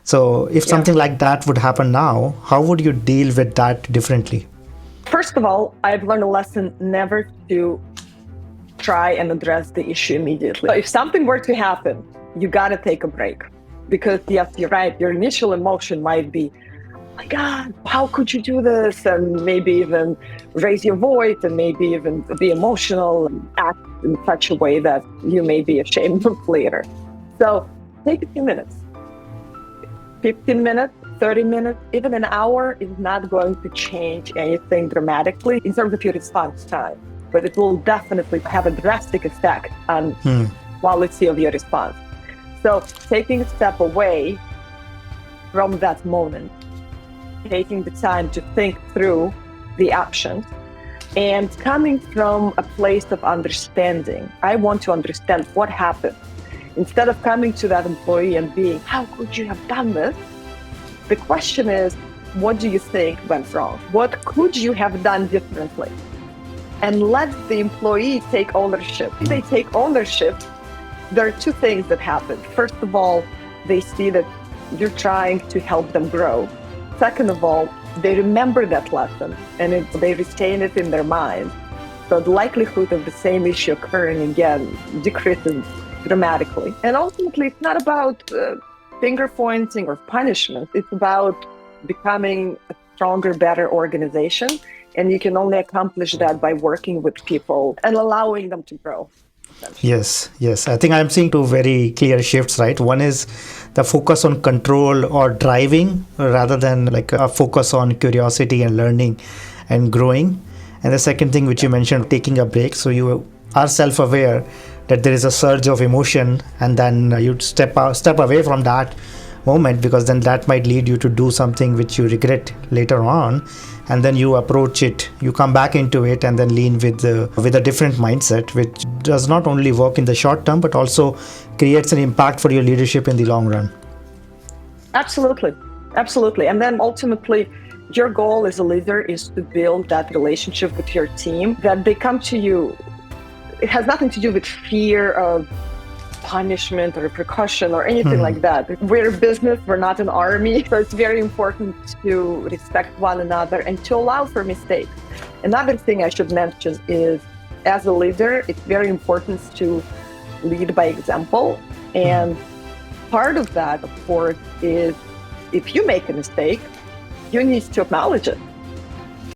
So if something like that would happen now, how would you deal with that differently? First of all, I've learned a lesson never to try and address the issue immediately. If something were to happen, you got to take a break. Because yes, you're right, your initial emotion might be, oh my God, how could you do this? And maybe even raise your voice and maybe even be emotional and act in such a way that you may be ashamed of later. So take a few minutes, 15 minutes, 30 minutes, even an hour is not going to change anything dramatically in terms of your response time, but it will definitely have a drastic effect on quality of your response. So taking a step away from that moment, taking the time to think through the options and coming from a place of understanding. I want to understand what happened. Instead of coming to that employee and being, how could you have done this? The question is, what do you think went wrong? What could you have done differently? And let the employee take ownership. If they take ownership, there are two things that happen. First of all, they see that you're trying to help them grow. Second of all, they remember that lesson and they retain it in their mind. So the likelihood of the same issue occurring again decreases dramatically. And ultimately, it's not about finger pointing or punishment. It's about becoming a stronger, better organization. And you can only accomplish that by working with people and allowing them to grow. Yes. I think I'm seeing two very clear shifts, right? One is the focus on control or driving rather than like a focus on curiosity and learning and growing. And the second thing which you mentioned, taking a break. So you are self-aware that there is a surge of emotion and then you step away from that moment, because then that might lead you to do something which you regret later on. And then you approach it, you come back into it and then lean with a different mindset, which does not only work in the short term, but also creates an impact for your leadership in the long run. Absolutely. And then ultimately, your goal as a leader is to build that relationship with your team, that they come to you. It has nothing to do with fear of punishment or repercussion or anything like that. We're a business, we're not an army. So it's very important to respect one another and to allow for mistakes. Another thing I should mention is, as a leader, it's very important to lead by example. And part of that, of course, is if you make a mistake, you need to acknowledge it.